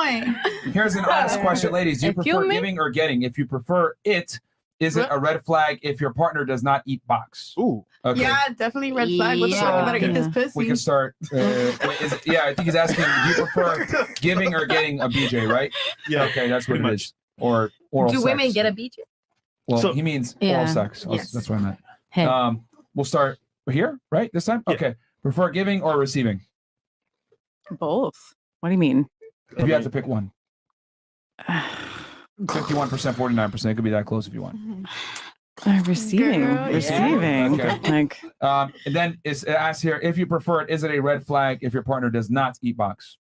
point. Here's an honest question, ladies. Do you prefer giving or getting? If you prefer it, is it a red flag if your partner does not eat box? Ooh. Okay. Yeah, definitely red flag. What the fuck? You better eat this pussy. We can start. I think he's asking, do you prefer giving or getting a BJ, right? Yeah. Okay, that's what it is. Or oral sex. Do women get a BJ? Well, he means oral sex. Yes. That's what I meant. Hey. We'll start here, right? This time? Yeah. Okay. Prefer giving or receiving? Both. What do you mean? If you have to pick one. 51%, 49%. It could be that close if you want. Receiving. Girl, Receiving. Okay. Like, and then it asks here, if you prefer it, is it a red flag if your partner does not eat box?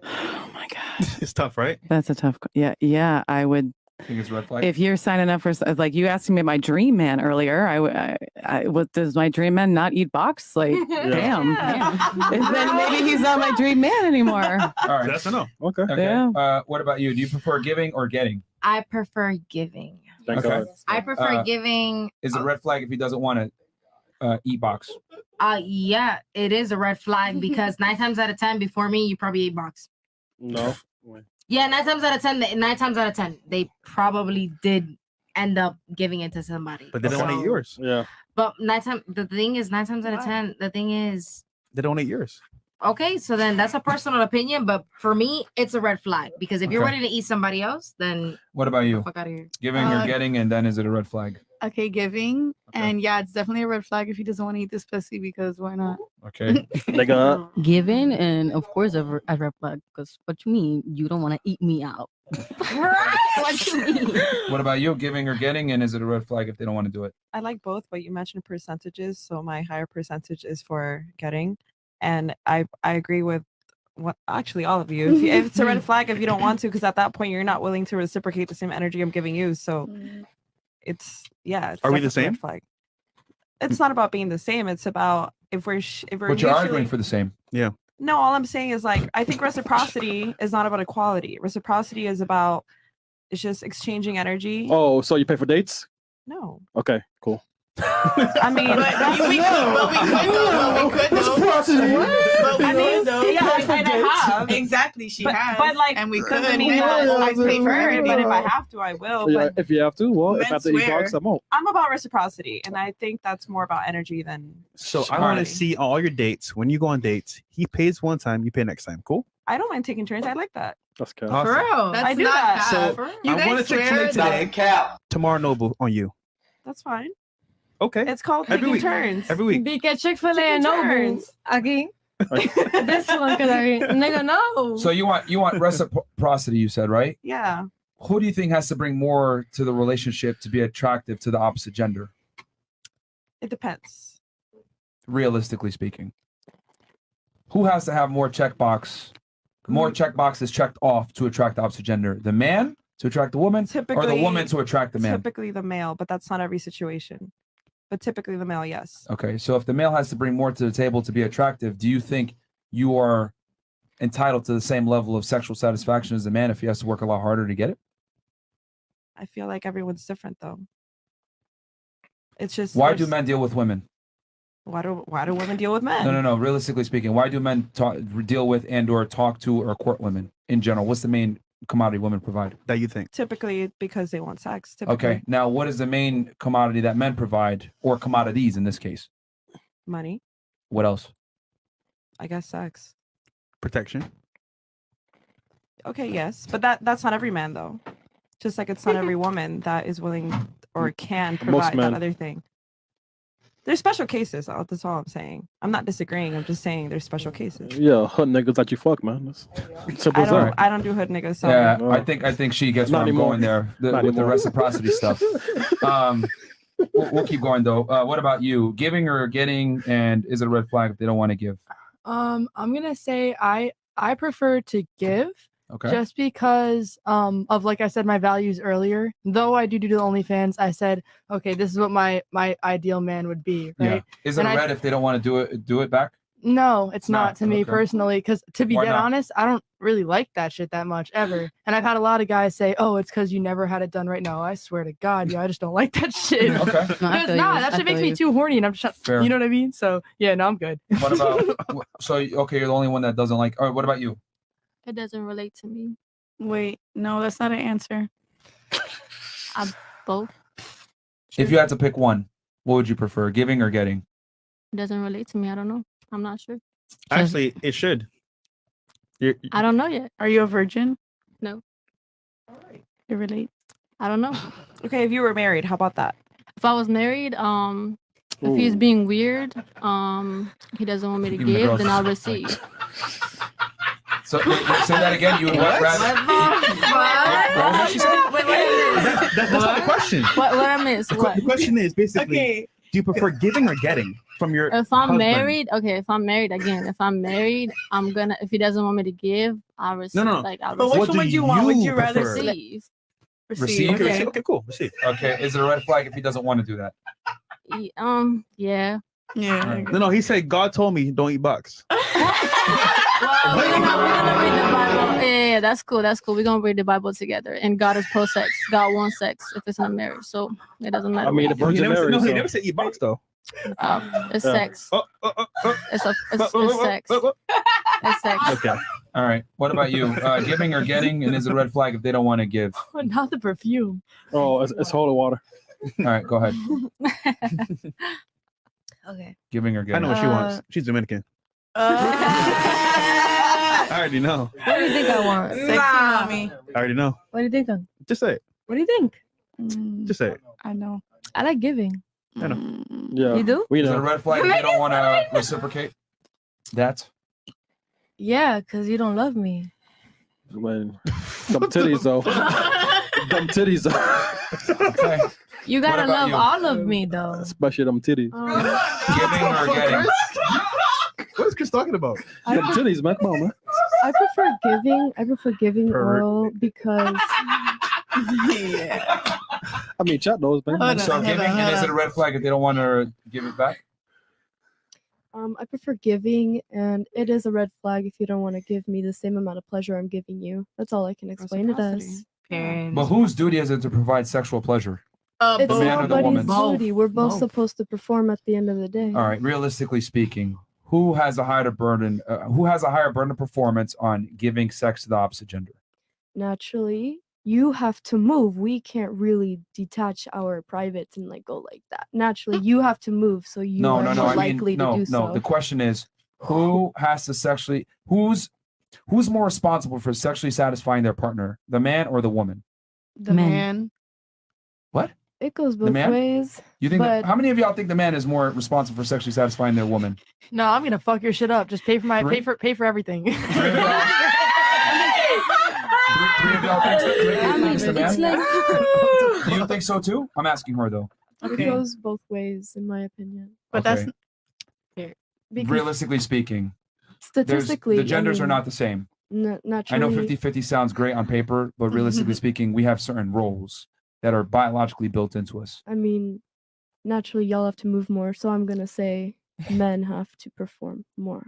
oh my God. It's tough, right? That's a tough. Yeah, I would. I think it's a red flag. If you're signing up for, like, you asked me my dream man earlier, what does my dream man not eat box? Like, damn. Then maybe he's not my dream man anymore. All right. That's a no. Okay. Yeah. What about you? Do you prefer giving or getting? I prefer giving. Thank God. I prefer giving. Is it a red flag if he doesn't want to eat box? Yeah, it is a red flag because 9 times out of 10 before me, you probably ate box. No. Yeah, 9 times out of 10, they probably did end up giving it to somebody. But they don't want to eat yours. Yeah. But the thing is, 9 times out of 10, the thing is, they don't eat yours. Okay, so then that's a personal opinion, but for me, it's a red flag because if you're ready to eat somebody else, then what about you? Fuck out of here. Giving or getting, and then is it a red flag? Okay, giving. Okay. And yeah, it's definitely a red flag if he doesn't want to eat this pussy because why not? Okay. Giving and of course a red flag because what you mean you don't want to eat me out. Right? What you mean? What about you? Giving or getting, and is it a red flag if they don't want to do it? I like both, but you mentioned percentages, so my higher percentage is for getting, and I agree with what actually all of you. If it's a red flag if you don't want to, because at that point you're not willing to reciprocate the same energy I'm giving you. So it's Are we the same? Red flag. It's not about being the same. It's about if we're But you're arguing for the same. Yeah. No, all I'm saying is like I think reciprocity is not about equality. Reciprocity is about it's just exchanging energy. Oh, so you pay for dates? No. Okay, cool. I mean, we could. I have. Exactly, she has. But like, and we could. I mean, I pay for it, but if I have to, I will. Yeah, But if you have to, well, if I have to eat box, I'm out. I'm about reciprocity, and I think that's more about energy than. So I want to see all your dates. When you go on dates, he pays one time, you pay next time. Cool. I don't mind taking turns. I like that. That's cool. Awesome. For real. I do that. So You I want to Chick-fil-A today. Tomorrow Noble on you. That's fine. Okay. It's called Every taking week. turns. Every week. Because Chick-fil-A Taking no turns. again. This one, cause nigga no. So you want reciprocity, you said, right? Yeah. Who do you think has to bring more to the relationship to be attractive to the opposite gender? It depends. Realistically speaking, who has to have more checkboxes checked off to attract the opposite gender? The man to attract the woman, or the woman to attract the man? Typically the male, but that's not every situation. But typically the male, yes. Okay, so if the male has to bring more to the table to be attractive, do you think you are entitled to the same level of sexual satisfaction as the man if he has to work a lot harder to get it? I feel like everyone's different though. It's just Why do men deal with women? Why do women deal with men? No. Realistically speaking, why do men deal with and/or talk to or court women in general? What's the main commodity women provide that you think? Typically because they want sex. Typically. Okay, now what is the main commodity that men provide, or commodities in this case? Money. What else? I guess sex. Protection. Okay, yes, but that's not every man though. Just like it's not every woman that is willing or can provide that other thing. There's special cases. That's all I'm saying. I'm not disagreeing. I'm just saying there's special cases. Yeah, hood niggas that you fuck, man. That's simple as that. I don't do hood niggas. So. Yeah, I think she gets where I'm going there with the reciprocity stuff. We'll keep going though. What about you? Giving or getting, and is it a red flag if they don't want to give? I'm gonna say I prefer to give. Okay. Just because of, like I said, my values earlier. Though I do the OnlyFans, I said, okay, this is what my ideal man would be, right? Yeah. Is it a red if they don't want to do it back? No, it's not to me personally. Because to be dead honest, I don't really like that shit that much ever. And I've had a lot of guys say, "Oh, it's because you never had it done right." No, I swear to God, I just don't like that shit. Okay. That shit makes me too horny, and I'm just, you know what I mean? So yeah, no, I'm good. What about? So okay, you're the only one that doesn't like. All right, what about you? It doesn't relate to me. Wait, no, that's not an answer. Both. If you had to pick one, what would you prefer, giving or getting? It doesn't relate to me. I don't know. I'm not sure. Actually, it should. I don't know yet. Are you a virgin? No. It relates. I don't know. Okay, if you were married, how about that? If I was married, if he's being weird, he doesn't want me to Even the give, girls then are I'll like- receive. So say that again. You would what? Rather? What was that she said? That's not the question. What I missed? What? The question is basically, do you prefer giving or getting from your If I'm husband? married, okay. If I'm married again, if I'm married, I'm gonna. If he doesn't want me to give, I'll receive. No. Like I'll But receive. which one would you want? Would you rather prefer? receive? Receive. Okay, okay, cool. Receive. Okay. Is it a red flag if he doesn't want to do that? Yeah. Yeah. No, he said God told me don't eat bugs. Well, we're gonna read the Bible. Yeah, that's cool. That's cool. We're gonna read the Bible together. And God is pro-sex. God wants sex if it's not marriage. So it doesn't matter. I mean, the He Virgin never, Mary. he so- never said eat bugs though. It's sex. It's sex. It's sex. Okay. All right. What about you? Giving or getting? And is it a red flag if they don't want to give? Not the perfume. Oh, it's holy water. All right. Go ahead. Okay. Giving or I getting? know what she wants. She's Dominican. I already know. What do you think I want? Sexy mommy. I already know. What do you think? Just say it. What do you think? Just say it. I know. I like giving. I know. Yeah. You do? We Is it a know. red flag if you don't want to reciprocate? That? Yeah, because you don't love me. Man, them titties though. Them titties though. Okay. You gotta about love you? all of me though. Especially them titties. Giving or getting? What is Chris talking about? Them titties, man. Come on, man. I prefer giving. I prefer giving Pervert. oral because I mean, chat those, man. Hold on, So hold giving, on, and hold is it a on. red flag if they don't want to give it back? I prefer giving, and it is a red flag if you don't want to give me the same amount of pleasure I'm giving you. That's all I can explain it as. But whose duty is it to provide sexual pleasure? It's the man or the nobody's woman? duty. We're both Both. supposed to perform at the end of the day. All right. Realistically speaking, who has a higher burden? Who has a higher burden of performance on giving sex to the opposite gender? Naturally, you have to move. We can't really detach our privates and like go like that. Naturally, you have to move, so you No, are no, no. more I likely mean, no, to do no. so. The question is, who has to sexually? Who's more responsible for sexually satisfying their partner, the man or the woman? The Men. man. What? It goes The both man? ways. You think? But How many of y'all think the man is more responsible for sexually satisfying their woman? No, I'm gonna fuck your shit up. Just pay for my Three? pay for everything. Three of y'all think it's the man? It's like Do you think so too? I'm asking her though. it goes both ways, in my opinion. But Okay. Because Realistically speaking, statistically, the genders I are mean, not the same. naturally, I know 50-50 sounds great on paper, but realistically speaking, we have certain roles that are biologically built into us. I mean, naturally, y'all have to move more. So I'm gonna say men have to perform more.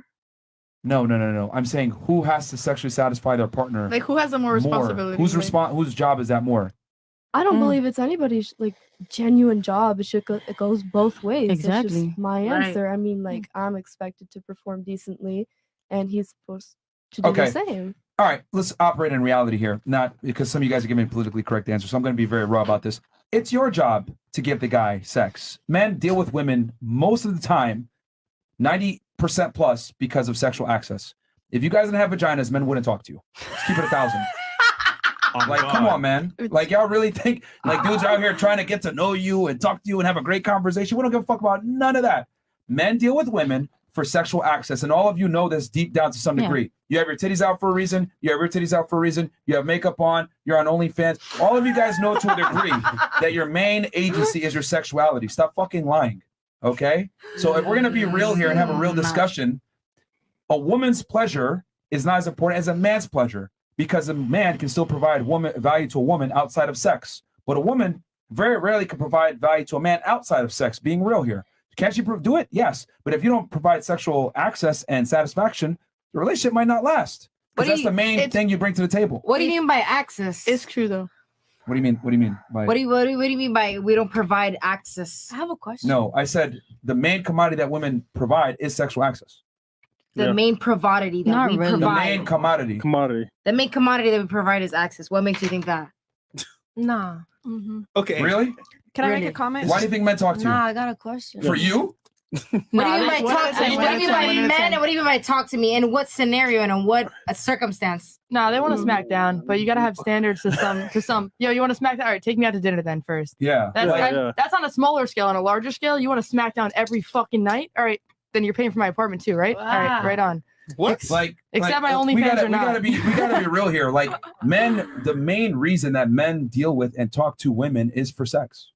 No. I'm saying who has to sexually satisfy their partner Like, who has the more responsibility? Whose job is that more? I don't believe it's anybody's like genuine job. It goes both ways. That's Exactly. just my Right. answer. I mean, like I'm expected to perform decently, and he's supposed to do Okay. the same. All right, let's operate in reality here. Not because some of you guys are giving me politically correct answers, so I'm going to be very raw about this. It's your job to give the guy sex. Men deal with women most of the time, 90% plus, because of sexual access. If you guys didn't have vaginas, men wouldn't talk to you. Let's keep it 1,000. Like, come on, man. Like, y'all really think like dudes are out here trying to get to know you and talk to you and have a great conversation? We don't give a fuck about none of that. Men deal with women for sexual access, and all of you know this deep down to some degree. You have your titties out for a reason. You have your titties out for a reason. You have makeup on. You're on OnlyFans. All of you guys know to a degree that your main agency is your sexuality. Stop fucking lying, okay? So if we're gonna be real here and have a real discussion, a woman's pleasure is not as important as a man's pleasure, because a man can still provide value to a woman outside of sex, but a woman very rarely can provide value to a man outside of sex. Being real here, can she do it? Yes, but if you don't provide sexual access and satisfaction, the relationship might not last. Because that's the main thing you bring to the table. What do you mean by access? It's true though. What do you mean? What do you mean by? What do you mean by we don't provide access? I have a question. No, I said the main commodity that women provide is sexual access. the main commodity that Not we really. The provide. main commodity. The main commodity that we provide is access. What makes you think that? Nah. Okay. Really? Can I make a comment? Why do you think men talk to you? Nah, I got a question. For you? What do you mean by talk to me? What do you mean by men? And what do you mean by talk to me? In what scenario and in what circumstance? Nah, they want to smack down, but you gotta have standards to some. Yo, you want to smack down? All right, take me out to dinner then first. Yeah. That's on a smaller scale. On a larger scale, you want to smack down every fucking night. All right, then you're paying for my apartment too, right? All right, right on. What? Except my OnlyFans we gotta, or not. we gotta be real here. Like men, the main reason that men deal with and talk to women is for sex.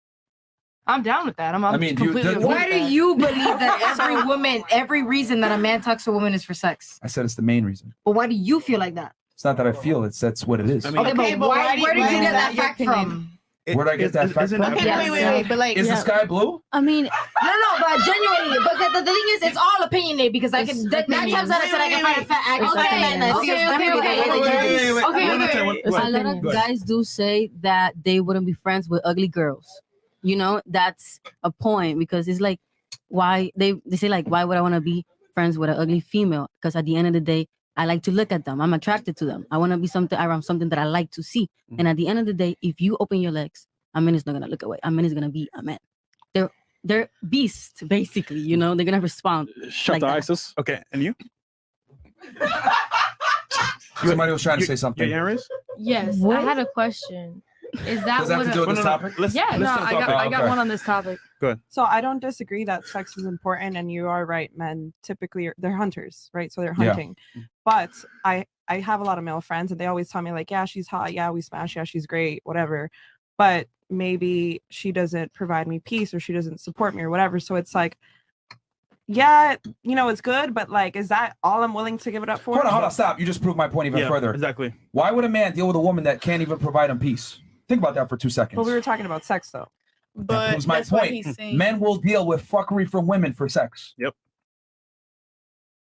I'm down with that. I'm I mean, completely. okay Why with do that. you believe that every reason that a man talks to a woman is for sex? I said it's the main reason. But why do you feel like that? It's not that I feel that's what it is. I mean, Okay, but where did you get that your fact opinion? from? Where did I get that fact from? Okay, wait. But like, Is the sky blue? I mean, No, but genuinely, but the thing is, it's all opinionated because I can 9 times out of 10 I can find a fact. I can find a man that's a lot of guys do say that they wouldn't be friends with ugly girls. You know, that's a point because it's like, why they say like, why would I want to be friends with an ugly female? Because at the end of the day, I like to look at them. I'm attracted to them. I want to be around something that I like to see. And at the end of the day, if you open your legs, a man is not gonna look away. A man is gonna be a man. They're beasts, basically. You know, they're gonna respond. Shut the ISIS. Okay, and you? Somebody was trying to say something. Yeah, Aries? Yes, I had a question. Is that Does that have to do with this topic? yeah, no, I got one on this topic. Good. So I don't disagree that sex is important, and you are right. Men typically they're hunters, right? So they're hunting. But I have a lot of male friends, and they always tell me like, yeah, she's hot, yeah, we smash, yeah, she's great, whatever. But maybe she doesn't provide me peace, or she doesn't support me, or whatever. So it's like, yeah, you know, it's good, but like, is that all I'm willing to give it up for? Hold on, stop. You just proved my point even further. Exactly. Why would a man deal with a woman that can't even provide him peace? Think about that for 2 seconds. Well, we were talking about sex though. That proves my point. Men will deal with fuckery from women for sex. Yep.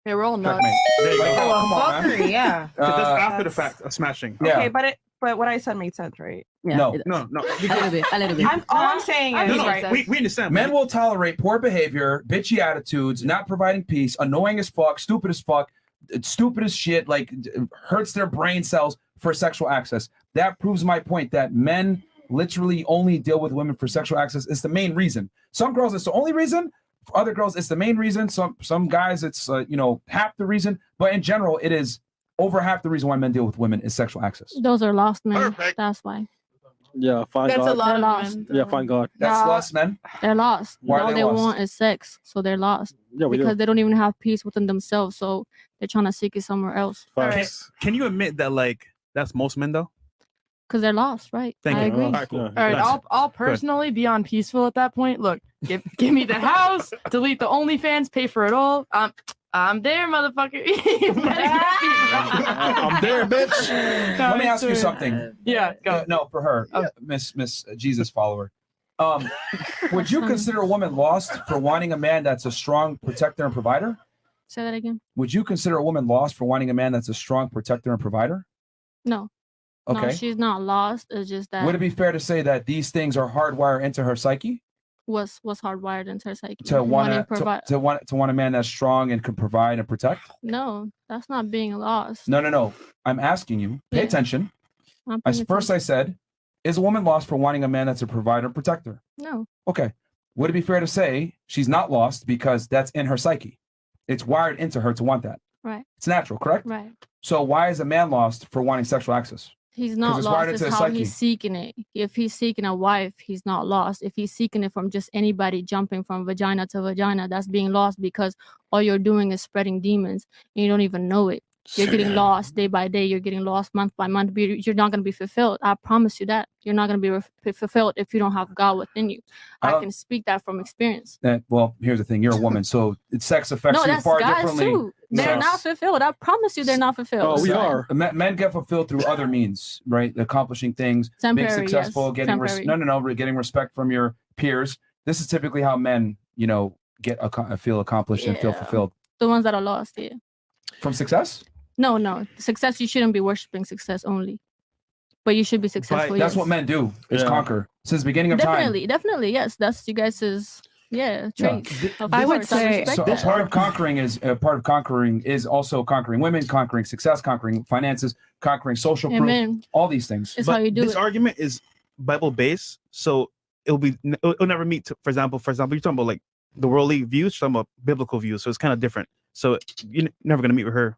Yeah, we're all nuts. There you go. Come on, man. Fuckery, yeah. So that's after the fact of smashing. Yeah. Okay, but what I said made sense, right? Yeah, No. No. a little bit. All I'm saying is, No, we understand. Men will tolerate poor behavior, bitchy attitudes, not providing peace, annoying as fuck, stupid as shit, like hurts their brain cells for sexual access. That proves my point that men literally only deal with women for sexual access. It's the main reason. Some girls, it's the only reason. For other girls, it's the main reason. Some guys, it's half the reason. But in general, it is over half the reason why men deal with women is sexual access. Those are lost men. That's why. Yeah, find That's God. a lot They're of lost. men. Yeah, find God. That's lost men. They're lost. Why are All they they lost? want is sex, so they're lost. Yeah, we Because do. they don't even have peace within themselves, so they're trying to seek it somewhere else. Facts. Can you admit that like that's most men though? Because they're lost, right? Thank I you. agree. All right, cool. Yeah. All right, Nice. I'll personally be on peaceful at that point. Look, give me the house, delete the OnlyFans, pay for it all. I'm there, motherfucker. I'm there, bitch. Let me ask you something. Yeah, go. No, for her, Miss Jesus follower. Would you consider a woman lost for wanting a man that's a strong protector and provider? Say that again. Would you consider a woman lost for wanting a man that's a strong protector and provider? No. Okay. No, she's not lost. It's just that Would it be fair to say that these things are hardwired into her psyche was hardwired into her psyche. to Wanting want provide- to want a man that's strong and can provide and protect? No, that's not being lost. No. I'm asking you. Pay Yeah. attention. I'm As paying first I said, is a woman lost for wanting a man that's a provider and protector? No. Okay. Would it be fair to say she's not lost because that's in her psyche? It's wired into her to want that. Right. It's natural, correct? Right. So why is a man lost for wanting sexual access? He's not it's wired lost. into It's his how psyche. he's seeking it. If he's seeking a wife, he's not lost. If he's seeking it from just anybody jumping from vagina to vagina, that's being lost because all you're doing is spreading demons and you don't even know it. You're getting lost day by day. You're getting lost month by month. You're not going to be fulfilled. I promise you that. You're not going to be fulfilled if you don't have God within you. I can speak that from experience. Well, here's the thing. You're a woman, so sex affects No, you that's far guys differently. too. They're not fulfilled. I promise you they're not fulfilled. Oh, we are. Men get fulfilled through other means, right? Accomplishing things, being Temporary, successful, yes. getting Temporary. getting respect from your peers. This is typically how men, feel accomplished and feel Yeah. fulfilled. The ones that are lost, yeah. From success? No. Success, you shouldn't be worshiping success only. But you should be successful. That's yes. what men do, is Yeah. conquer. Since the beginning of Definitely, yes. That's you guys' Yeah, Yeah. traits. Of I would course, I say- respect So that. part of conquering is also conquering women, conquering success, conquering finances, conquering social proof, Amen. all these things. It's how you do this it. argument is Bible based, so it'll never meet. For example, you're talking about like the worldly views, you're talking about biblical views, so it's kind of different. So you're never gonna meet with her